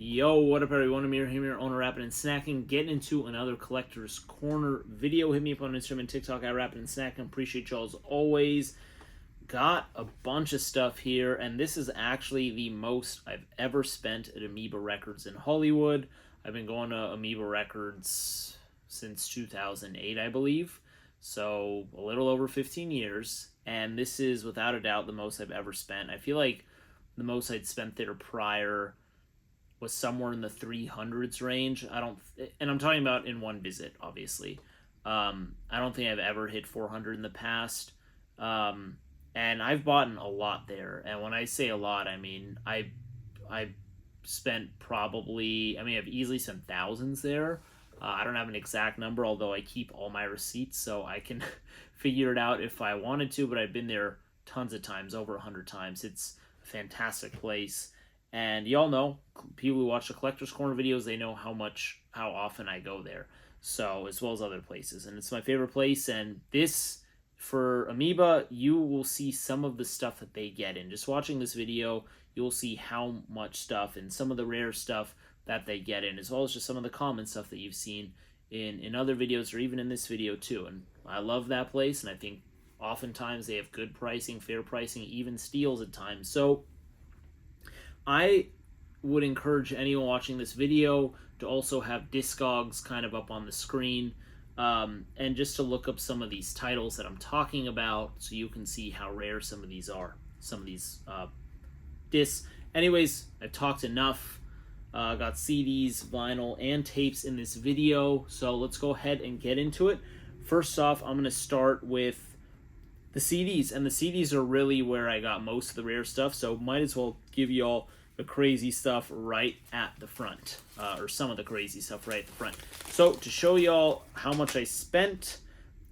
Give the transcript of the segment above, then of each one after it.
Yo, what up everyone, Amir here, owner Rappin' and Snacking, getting into another Collector's Corner video. Hit me up on Instagram and TikTok at Rappin' and Snacking. Appreciate y'all as always. Got a bunch of stuff here, and this is actually the most I've ever spent at Amoeba Records in Hollywood. I've been going to Amoeba Records since 2008, I believe, so a little over 15 years, and this is without a doubt the most I've ever spent. I feel like the most I'd spent there prior was somewhere in the 300s range. And I'm talking about in one visit, obviously. I don't think I've ever hit 400 in the past. And I've bought a lot there. And when I say a lot, I mean, I've spent probably, I've easily spent thousands there. I don't have an exact number, although I keep all my receipts, so I can figure it out if I wanted to, but I've been there tons of times, over 100 times. It's a fantastic place. And y'all know, people who watch the Collector's Corner videos, they know how often I go there. So, as well as other places. And it's my favorite place. And this, for Amoeba, you will see some of the stuff that they get in. Just watching this video, you'll see how much stuff and some of the rare stuff that they get in, as well as just some of the common stuff that you've seen in other videos or even in this video too. And I love that place, and I think oftentimes they have good pricing, fair pricing, even steals at times. So I would encourage anyone watching this video to also have Discogs kind of up on the screen, and just to look up some of these titles that I'm talking about so you can see how rare some of these are, some of these discs. Anyways, I've talked enough. Got CDs, vinyl, and tapes in this video, so let's go ahead and get into it. First off, I'm going to start with the CDs, and the CDs are really where I got most of the rare stuff, so might as well give y'all the crazy stuff right at the front, or some of the crazy stuff right at the front. So to show y'all how much I spent,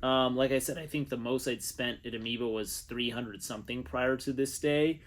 like I said, I think the most I'd spent at Amoeba was 300 something prior to this day.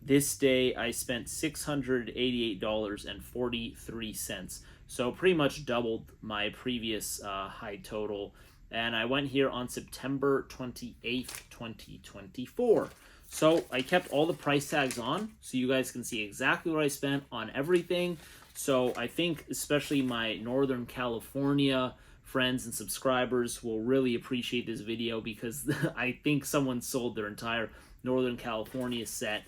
This day I spent $688.43, so pretty much doubled my previous high total. And I went here on September 28th, 2024. So I kept all the price tags on so you guys can see exactly what I spent on everything. So I think especially my Northern California friends and subscribers will really appreciate this video, because I think someone sold their entire Northern California set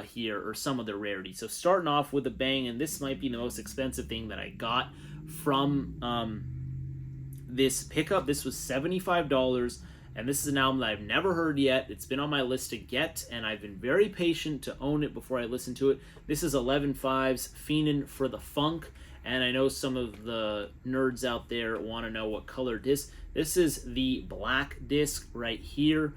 here, or some of the rarities. So starting off with a bang, and this might be the most expensive thing that I got from this pickup. This was $75, and this is an album that I've never heard yet. It's been on my list to get, and I've been very patient to own it before I listen to it. This is 11/5's Fiendin' for the Funk, and I know some of the nerds out there want to know what color disc. This is the black disc right here.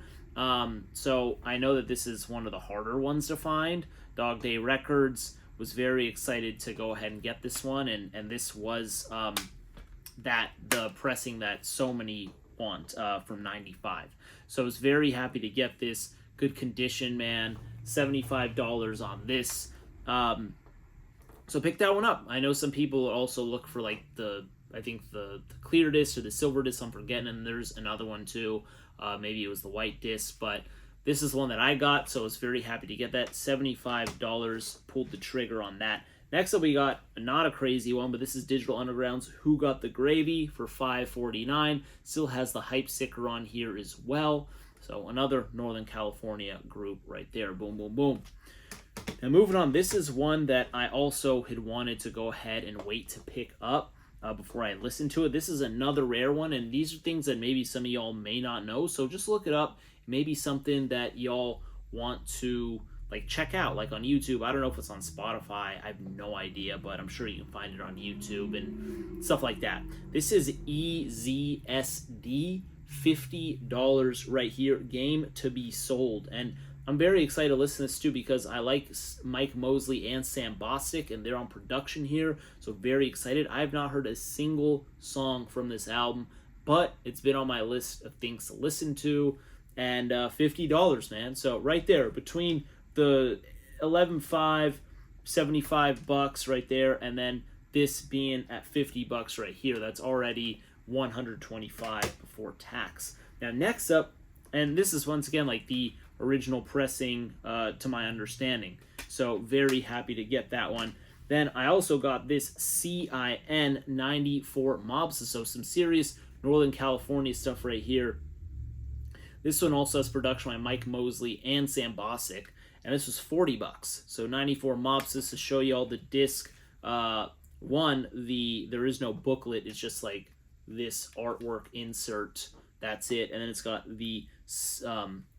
So I know that this is one of the harder ones to find. Dog Day Records was very excited to go ahead and get this one, and this was the pressing that so many want from 95. So I was very happy to get this. Good condition, man. $75 on this. So pick that one up. I know some people also look for like the clear disc or the silver disc. I'm forgetting, and there's another one too. Maybe it was the white disc, but this is the one that I got, so I was very happy to get that. $75, pulled the trigger on that. Next up, we got not a crazy one, but this is Digital Underground's Who Got the Gravy for $5.49. Still has the hype sticker on here as well. So another Northern California group right there. Boom, boom, boom. Now moving on, this is one that I also had wanted to go ahead and wait to pick up before I listen to it. This is another rare one, and these are things that maybe some of y'all may not know, so just look it up. Maybe something that y'all want to like check out, like on YouTube. I don't know if it's on Spotify, I have no idea, but I'm sure you can find it on YouTube and stuff like that. This is EZSD, $50 right here, Game to Be Sold. And I'm very excited to listen to this too, because I like Mike Mosley and Sam Bostic, and they're on production here, so very excited. I have not heard a single song from this album, but it's been on my list of things to listen to, and $50, man. So right there, between the 11.5, $75 right there, and then this being at $50 right here, that's already $125 before tax. Now next up, and this is once again like the original pressing to my understanding. So very happy to get that one. Then I also got this CIN 94 Mobster, so some serious Northern California stuff right here. This one also has production by Mike Mosley and Sam Bosick, and this was $40. So 94 Mobsters to show you all the disc. There is no booklet. It's just like this artwork insert. That's it, and then it's got the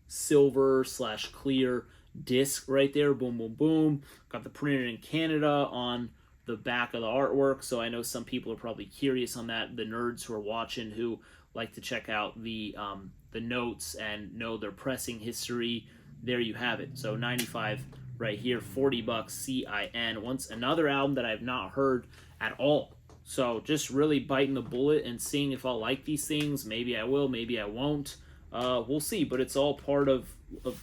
silver/clear disc right there. Boom, boom, boom. Got the printed in Canada on the back of the artwork. So I know some people are probably curious on that. The nerds who are watching who like to check out the notes and know their pressing history. There you have it. So 95 right here, $40 CIN. Once another album that I've not heard at all. So just really biting the bullet and seeing if I'll like these things. Maybe I will, maybe I won't. We'll see. But it's all part of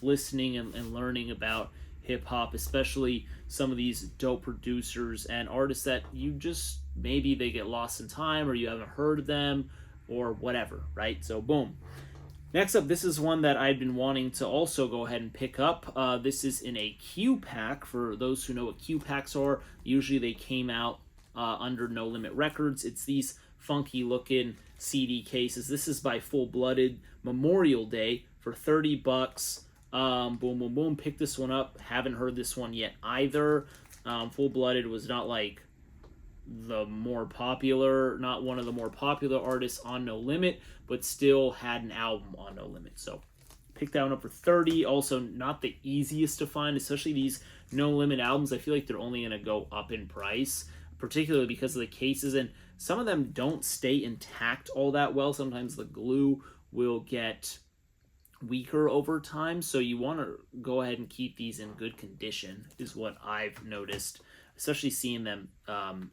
listening and learning about hip-hop, especially some of these dope producers and artists that you just, maybe they get lost in time or you haven't heard of them or whatever, right? So boom. Next up, this is one that I've been wanting to also go ahead and pick up. This is in a Q pack. For those who know what Q packs are, usually they came out under No Limit Records. It's these funky looking CD cases. This is by Full Blooded Memorial Day for $30. Boom, boom, boom. Pick this one up. Haven't heard this one yet either. Full Blooded was not like not one of the more popular artists on No Limit, but still had an album on No Limit. So pick that one up for $30. Also, not the easiest to find, especially these No Limit albums. I feel like they're only going to go up in price, particularly because of the cases, and some of them don't stay intact all that well. Sometimes the glue will get weaker over time, so you want to go ahead and keep these in good condition, is what I've noticed, especially seeing them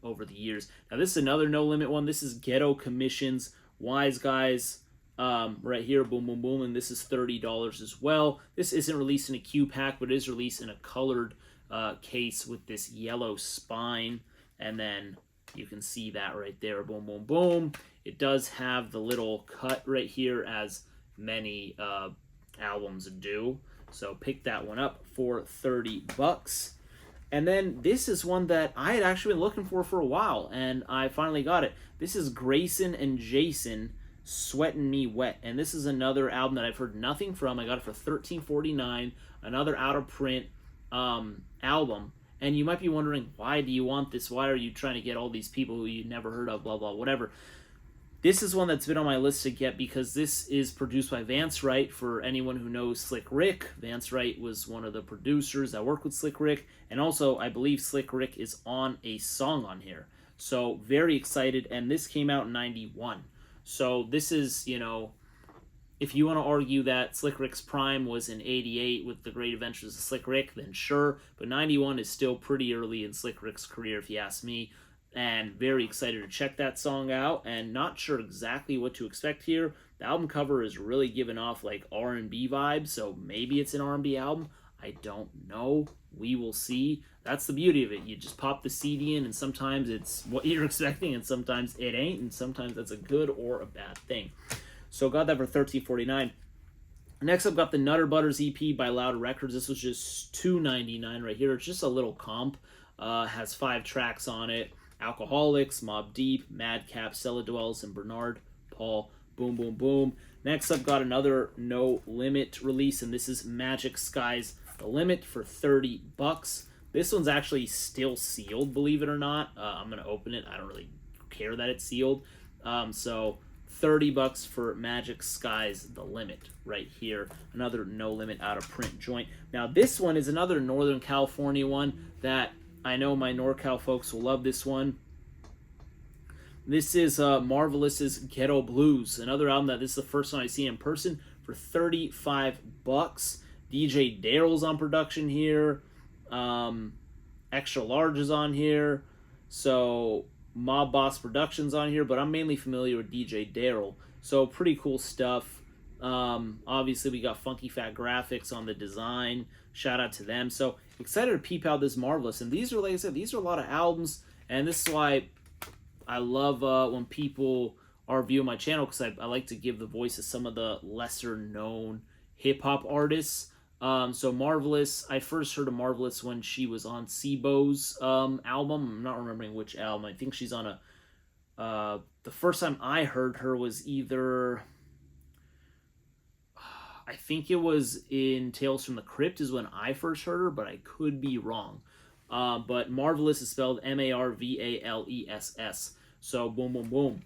over the years. Now this is another No Limit one. This is Ghetto Commission's Wise Guys right here. Boom, boom, boom. And this is $30 as well. This isn't released in a Q pack, but it is released in a colored case with this yellow spine. And then you can see that right there. Boom, boom, boom. It does have the little cut right here, as many albums do. So pick that one up for $30. And then this is one that I had actually been looking for a while, and I finally got it. This is Grayson and Jason, Sweatin' Me Wet. And this is another album that I've heard nothing from. I got it for $13.49, another out-of-print album. And you might be wondering, why do you want this? Why are you trying to get all these people who you never heard of, blah, blah, whatever. This is one that's been on my list to get because this is produced by Vance Wright. For anyone who knows Slick Rick, Vance Wright was one of the producers that worked with Slick Rick. And also, I believe Slick Rick is on a song on here. So, very excited. And this came out in 91. So, this is, if you want to argue that Slick Rick's prime was in 88 with The Great Adventures of Slick Rick, then sure. But 91 is still pretty early in Slick Rick's career, if you ask me. And very excited to check that song out, and not sure exactly what to expect here. The album cover is really giving off like R&B vibes, so maybe it's an R&B album. I don't know. We will see. That's the beauty of it. You just pop the CD in, and sometimes it's what you're expecting, and sometimes it ain't, and sometimes that's a good or a bad thing. So got that for $13.49. Next up, got the Nutter Butters EP by Loud Records. This was just $2.99 right here. It's just a little comp. Has 5 tracks on it. Alcoholics, Mobb Deep, Madcap, Cellar Dwellers, and Bernard Paul. Boom, boom, boom. Next up, got another No Limit release, and this is Magic Skies The Limit for $30. This one's actually still sealed, believe it or not. I'm going to open it. I don't really care that it's sealed. So $30 for Magic Skies The Limit right here. Another No Limit out of print joint. Now, this one is another Northern California one that I know my NorCal folks will love this one. This is Marvelous's Ghetto Blues, another album that this is the first one I see in person for $35. DJ Daryl's on production here. Extra Large is on here. So Mob Boss Productions on here, but I'm mainly familiar with DJ Daryl. So pretty cool stuff. Obviously, we got Funky Fat Graphics on the design. Shout out to them. So excited to peep out this Marvelous. And these are, like I said, these are a lot of albums. And this is why I love when people are viewing my channel, because I like to give the voice to some of the lesser known hip hop artists. So Marvelous, I first heard of Marvelous when she was on Sibo's album. I'm not remembering which album. I think she's on a. The first time I heard her was either. I think it was in Tales from the Crypt is when I first heard her, but I could be wrong. But Marvelous is spelled Marvales. So boom, boom, boom.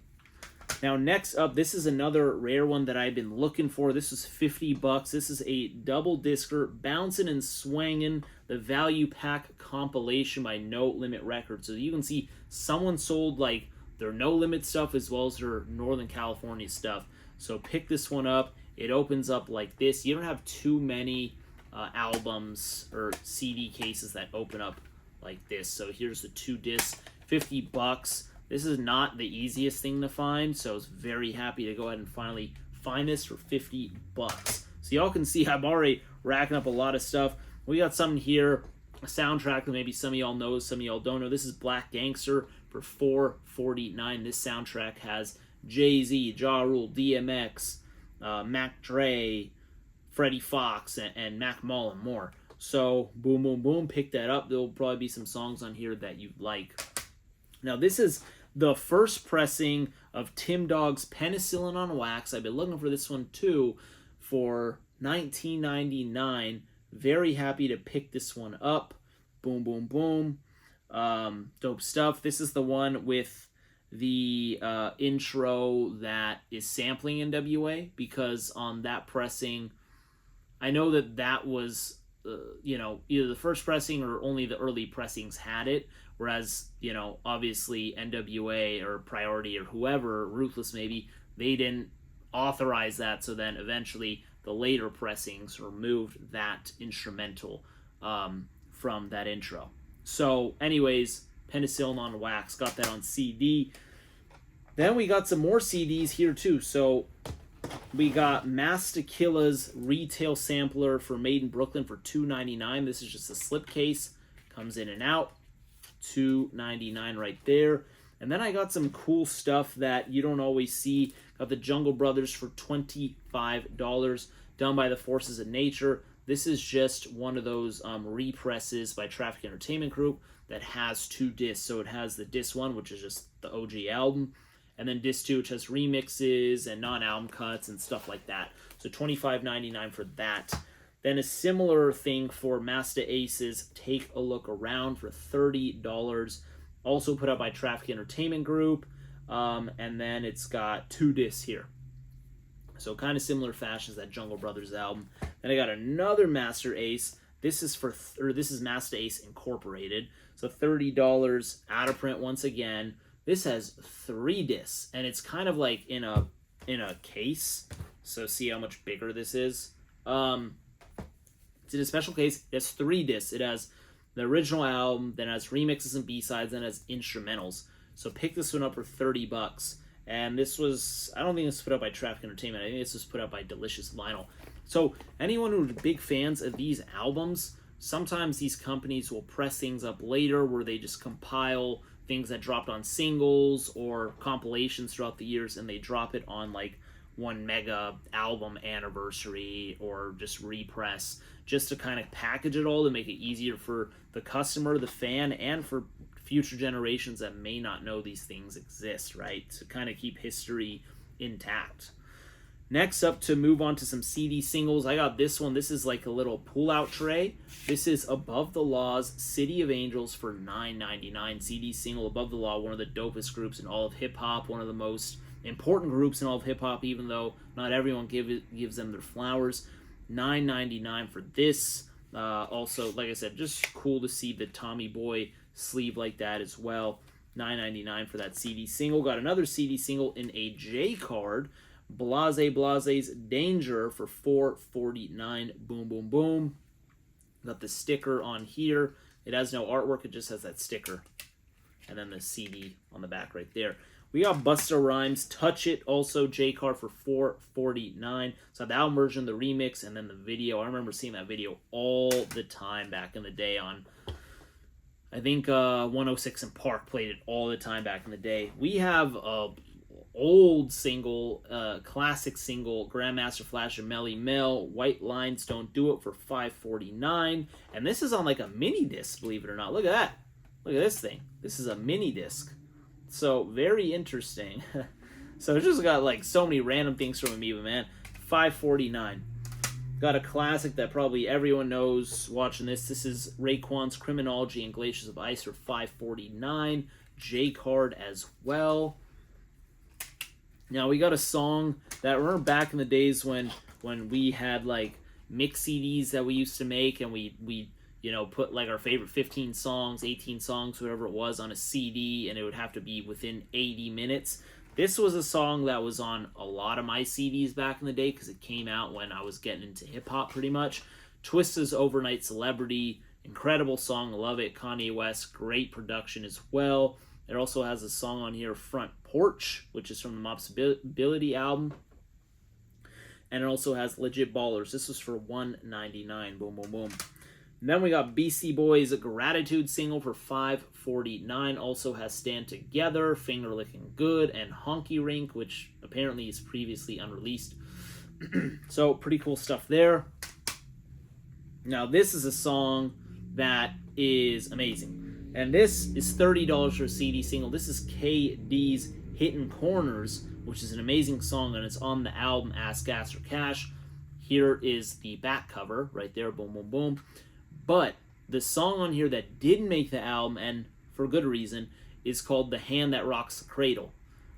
Now next up, this is another rare one that I've been looking for. This is $50. This is a double discer, bouncing and swanging, the value pack compilation by No Limit Records. So you can see someone sold like their No Limit stuff as well as their Northern California stuff. So pick this one up. It opens up like this. You don't have too many albums or CD cases that open up like this. So here's the 2 discs, $50. This is not the easiest thing to find, so I was very happy to go ahead and finally find this for $50. So y'all can see I'm already racking up a lot of stuff. We got something here, a soundtrack that maybe some of y'all know, some of y'all don't know. This is Black Gangster for $4.49. This soundtrack has Jay-Z, Ja Rule, DMX, Mac Dre, Freddie Fox, and Mac Mall and more. So boom, boom, boom, pick that up. There'll probably be some songs on here that you like. Now this is the first pressing of Tim Dog's Penicillin on Wax. I've been looking for this one too for $19.99. Very happy to pick this one up. Boom, boom, boom. Dope stuff. This is the one with the intro that is sampling NWA, because on that pressing, I know that was, either the first pressing or only the early pressings had it. Whereas, obviously NWA or Priority or whoever, Ruthless maybe, they didn't authorize that. So then eventually the later pressings removed that instrumental from that intro. So anyways, Penicillin on Wax, got that on CD. Then we got some more CDs here too. So we got Mastakilla's retail sampler for Made in Brooklyn for $2.99. This is just a slipcase, comes in and out. $2.99 right there. And then I got some cool stuff that you don't always see. Got the Jungle Brothers for $25, done by the Forces of Nature. This is just one of those represses by Traffic Entertainment Group that has 2 discs. So it has the disc 1, which is just the OG album, and then disc 2, which has remixes and non-album cuts and stuff like that. So $25.99 for that. Then a similar thing for Master Ace's Take a Look Around for $30. Also put out by Traffic Entertainment Group. And then it's got 2 discs here. So kind of similar fashion as that Jungle Brothers album. Then I got another Master Ace. This is Master Ace Incorporated. So $30 out of print once again. This has 3 discs, and it's kind of like in a case. So see how much bigger this is. It's in a special case. It has 3 discs. It has the original album, then it has remixes and B-sides, then it has instrumentals. So pick this one up for $30. And this was, I don't think this was put out by Traffic Entertainment. I think this was put out by Delicious Vinyl. So anyone who's big fans of these albums, sometimes these companies will press things up later where they just compile things that dropped on singles or compilations throughout the years, and they drop it on like one mega album anniversary or just repress, just to kind of package it all to make it easier for the customer, the fan, and for future generations that may not know these things exist, right? To kind of keep history intact. Next up, to move on to some CD singles, I got this one. This is like a little pull-out tray. This is Above the Law's City of Angels for $9.99. CD single, Above the Law, one of the dopest groups in all of hip-hop, one of the most important groups in all of hip-hop, even though not everyone gives them their flowers. $9.99 for this. Also, like I said, just cool to see the Tommy Boy sleeve like that as well. $9.99 for that CD single. Got another CD single in a J card. Blase Blase's Danger for $4.49. Boom, boom, boom. Got the sticker on here. It has no artwork. It just has that sticker. And then the CD on the back right there. We got Busta Rhymes Touch It, also J card for $4.49. So the album version, the remix, and then the video. I remember seeing that video all the time back in the day on, I think 106 and Park played it all the time back in the day. We have a old single, classic single, Grandmaster Flash and Melly Mel, White Lines Don't Do It for $5.49. And this is on like a mini disc, believe it or not. Look at that. Look at this thing. This is a mini disc. So very interesting. So it's just got like so many random things from Amoeba, man. $5.49. Got a classic that probably everyone knows watching this. This is Raekwon's Criminology and Glaciers of Ice for $5.49. J-Card as well. Now we got a song that, remember back in the days when we had like mix CDs that we used to make, and we put like our favorite 15 songs, 18 songs, whatever it was, on a CD, and it would have to be within 80 minutes. This was a song that was on a lot of my CDs back in the day because it came out when I was getting into hip-hop pretty much. Twista's Overnight Celebrity, incredible song, love it. Kanye West, great production as well. It also has a song on here, Front Porch, which is from the Mopsability album. And it also has Legit Ballers. This was for $1.99. Boom, boom, boom. And then we got Beastie Boys' Gratitude single for $5.49. Also has Stand Together, Finger Licking Good, and Honky Rink, which apparently is previously unreleased. So pretty cool stuff there. Now this is a song that is amazing. And this is $30 for a CD single. This is KD's Hittin' Corners, which is an amazing song, and it's on the album Ask Gas or Cash. Here is the back cover right there, boom, boom, boom. But the song on here that didn't make the album, and for good reason, is called The Hand That Rocks the Cradle.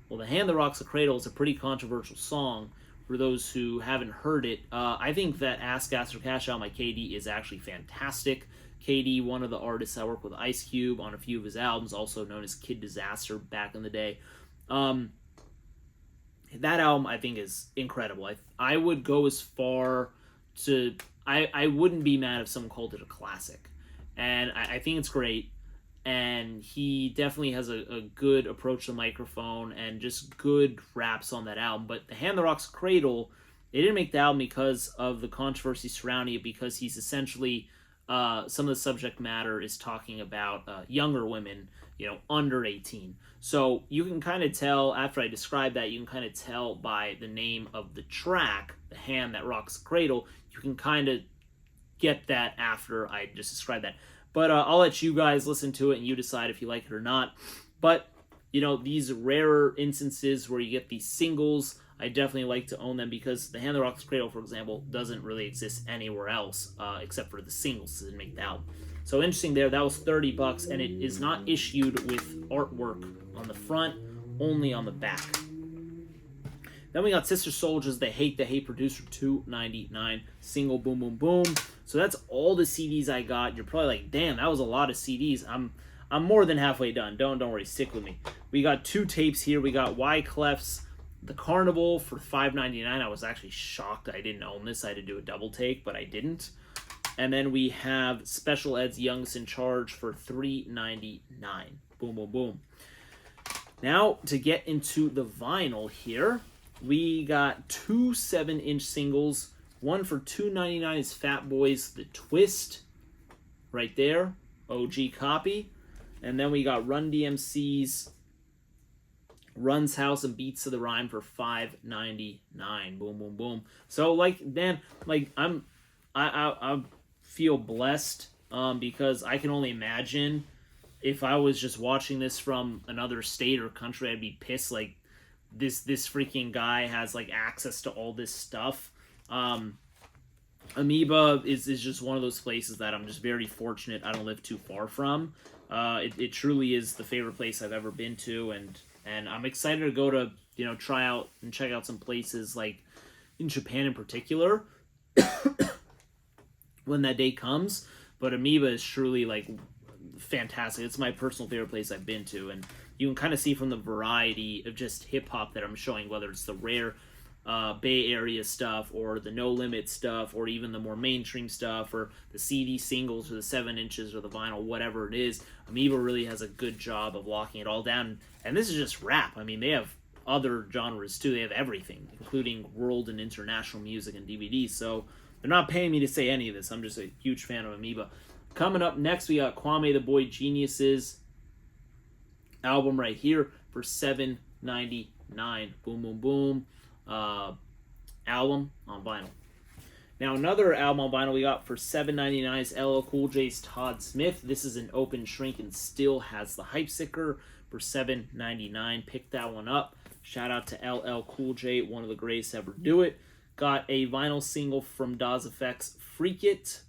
Well, The Hand That Rocks the Cradle is a pretty controversial song for those who haven't heard it. I think that Ask Gas or Cash album by KD is actually fantastic. KD, one of the artists I work with Ice Cube on a few of his albums, also known as Kid Disaster back in the day. That album, I think, is incredible. I would go as far to... I wouldn't be mad if someone called it a classic. And I think it's great. And he definitely has a good approach to the microphone and just good raps on that album. But The Hand That Rocks the Cradle, they didn't make the album because of the controversy surrounding it, because he's essentially... some of the subject matter is talking about younger women, under 18. So you can kind of tell, after I describe that, you can kind of tell by the name of the track, The Hand That Rocks the Cradle. You can kind of get that after I just described that. But I'll let you guys listen to it and you decide if you like it or not. But, these rarer instances where you get these singles, I definitely like to own them, because The Hand That Rocks the Cradle, for example, doesn't really exist anywhere else except for the singles that make the album. So interesting there. That was $30, and it is not issued with artwork on the front, only on the back. Then we got Sister Souljah's The Hate Producer, $2.99 single, boom, boom, boom. So that's all the CDs I got. You're probably like, damn, that was a lot of CDs. I'm more than halfway done. Don't worry, stick with me. We got two tapes here. We got Wyclef's The Carnival for $5.99. I was actually shocked I didn't own this. I had to do a double take, but I didn't. And then we have Special Ed's Youngest in Charge for $3.99. Boom, boom, boom. Now, to get into the vinyl here, we got two 7-inch singles. One for $2.99 is Fat Boy's The Twist, right there, OG copy. And then we got Run DMC's Run's House and Beats to the Rhyme for $5.99. Boom, boom, boom. So, I feel blessed because I can only imagine if I was just watching this from another state or country, I'd be pissed. Like, this freaking guy has access to all this stuff. Amoeba is just one of those places that I'm just very fortunate I don't live too far from. It truly is the favorite place I've ever been to, and I'm excited to go to try out and check out some places like in Japan in particular when that day comes. But Amoeba is truly fantastic. It's my personal favorite place I've been to, and you can kind of see from the variety of just hip-hop that I'm showing, whether it's the rare Bay Area stuff or the No Limit stuff or even the more mainstream stuff or the CD singles or the 7 inches or the vinyl, whatever it is. Amoeba really has a good job of locking it all down. And this is just rap. I mean, they have other genres too. They have everything, including world and international music and DVDs. So they're not paying me to say any of this. I'm just a huge fan of Amoeba. Coming up next, we got Kwame the Boy Genius's album right here for $7.99. $7.99. Boom, boom, boom. Album on vinyl. Now, another album on vinyl we got for $7.99 is LL Cool J's Todd Smith. This is an open shrink and still has the hype sticker for $7.99. Pick that one up. Shout out to LL Cool J, one of the greatest to ever do it. Got a vinyl single from Daz Effects, Freak It.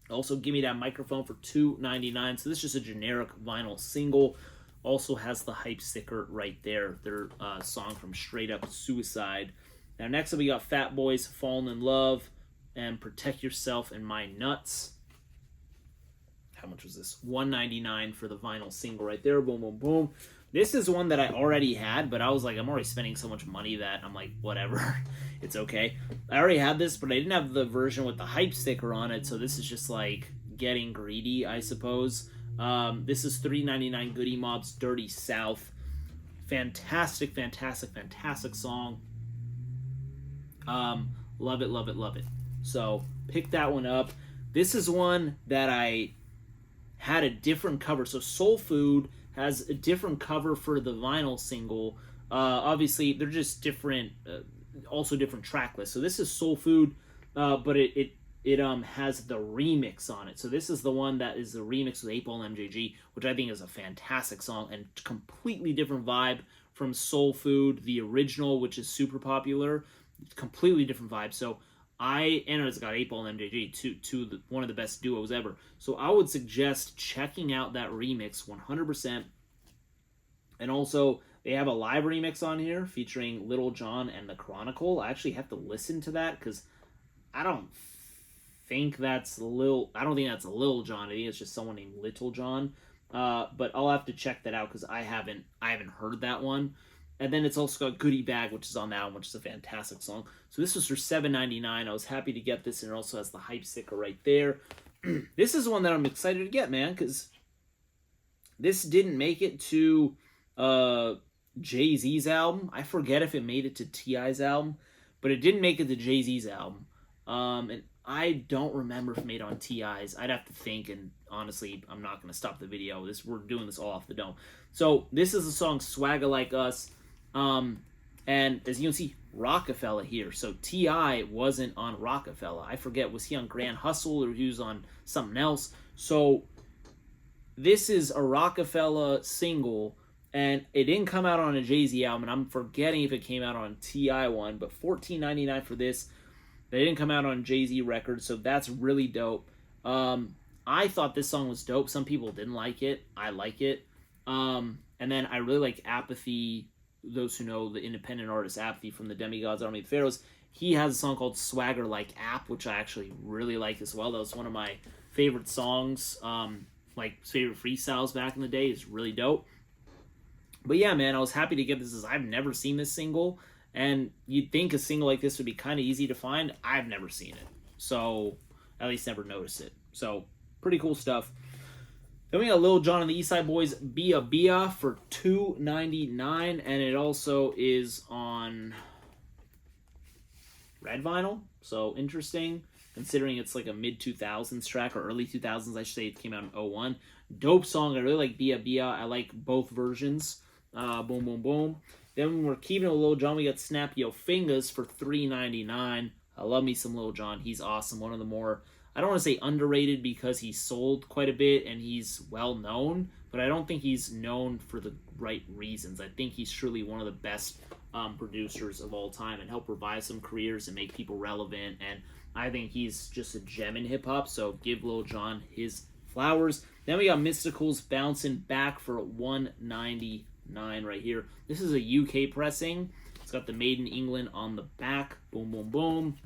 Also, Give Me That Microphone for $2.99. So this is just a generic vinyl single. Also has the hype sticker right there. Their song from Straight Up Suicide. Now, next up, we got Fat Boys, Fallen in Love, and Protect Yourself and My Nuts. How much was this? $1.99 for the vinyl single right there. Boom, boom, boom. This is one that I already had, but I was like, I'm already spending so much money that I'm like, whatever. It's okay. I already had this, but I didn't have the version with the hype sticker on it, so this is just like getting greedy, I suppose. This is $3.99 Goodie Mob's Dirty South. Fantastic, fantastic, fantastic song. Love it, love it, love it. So pick that one up. This is one that I had a different cover. So Soul Food has a different cover for the vinyl single. Obviously, they're just different, also different track lists. So this is Soul Food, but it has the remix on it. So this is the one that is the remix with 8-Ball and MJG, which I think is a fantastic song and completely different vibe from Soul Food, the original, which is super popular. Completely different vibe. So it's got 8-Ball and MJG, one of the best duos ever. So I would suggest checking out that remix 100%. And also, they have a live remix on here featuring Little John and The Chronicle. I actually have to listen to that because I don't think that's Lil John. I think it's just someone named Little John. But I'll have to check that out because I haven't heard that one. And then it's also got Goodie Bag, which is on that one, which is a fantastic song. So this was for $7.99. I was happy to get this, and it also has the hype sticker right there. This is one that I'm excited to get, man, because this didn't make it to Jay-Z's album. I forget if it made it to T.I.'s album, but it didn't make it to Jay-Z's album. And I don't remember if it made on T.I.'s. I'd have to think, and honestly, I'm not going to stop the video. We're doing this all off the dome. So this is the song Swagger Like Us. And as you can see, Rockefeller here. So T.I. wasn't on Rockefeller. I forget, was he on Grand Hustle or he was on something else? So this is a Rockefeller single, and it didn't come out on a Jay-Z album, and I'm forgetting if it came out on T.I. one, but $14.99 for this. They didn't come out on Jay-Z records, so that's really dope. I thought this song was dope. Some people didn't like it. I like it. And then I really like Apathy. Those who know the independent artist Apathy from the Demigods Army of Pharaohs, he has a song called Swagger Like App, which I actually really like as well. That was one of my favorite songs, favorite freestyles back in the day. It's really dope. But yeah, man, I was happy to get this. I've never seen this single, and you'd think a single like this would be kind of easy to find. I've never seen it, so at least never noticed it. So pretty cool stuff. Then we got Lil Jon and the Eastside Boys, Bia Bia for $2.99, and it also is on red vinyl. So interesting, considering it's like a mid-2000s track, or early 2000s, I should say. It came out in 2001. Dope song. I really like Bia Bia. I like both versions. Boom, boom, boom. Then we're keeping it with Lil Jon. We got Snap Yo Fingers for $3.99. I love me some Lil Jon. He's awesome. One of the more, I don't want to say underrated because he's sold quite a bit and he's well known, but I don't think he's known for the right reasons. I think he's truly one of the best producers of all time and help revive some careers and make people relevant. And I think he's just a gem in hip hop. So give Lil Jon his flowers. Then we got Mystical's Bouncing Back for $1.99 right here. This is a UK pressing. It's got the Made in England on the back. Boom, boom, boom.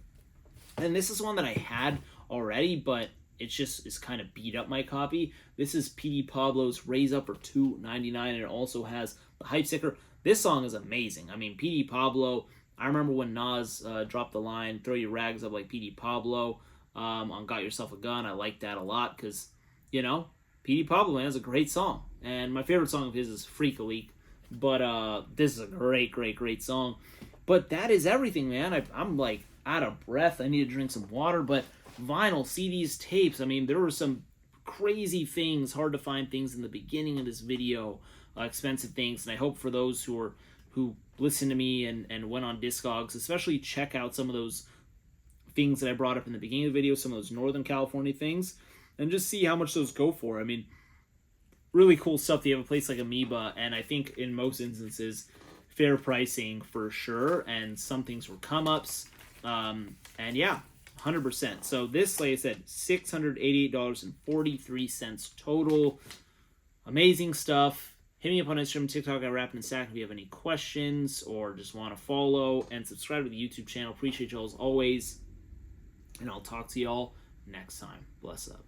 And this is one that I had already, but it's kind of beat up my copy. This is PD Pablo's Raise Up for $2.99, and it also has the hype sticker. This song is amazing. I mean, PD Pablo, I remember when Nas dropped the line, throw your rags up like PD Pablo on Got Yourself a Gun. I like that a lot because, you know, PD Pablo, man, is a great song. And my favorite song of his is Freak a Leak. But this is a great, great, great song. But that is everything, man. I'm like out of breath. I need to drink some water. But vinyl, CDs, tapes. I mean, there were some crazy things, hard to find things in the beginning of this video, expensive things. And I hope for those who who listened to me and went on Discogs, especially check out some of those things that I brought up in the beginning of the video, some of those Northern California things, and just see how much those go for. I mean, really cool stuff. They have a place like Amoeba, and I think in most instances, fair pricing for sure, and some things were come-ups. And yeah, 100%. So this, like I said, $688.43 total. Amazing stuff. Hit me up on Instagram, TikTok at Rappin' and Stack if you have any questions or just want to follow, and subscribe to the YouTube channel. Appreciate y'all as always, and I'll talk to y'all next time. Bless up.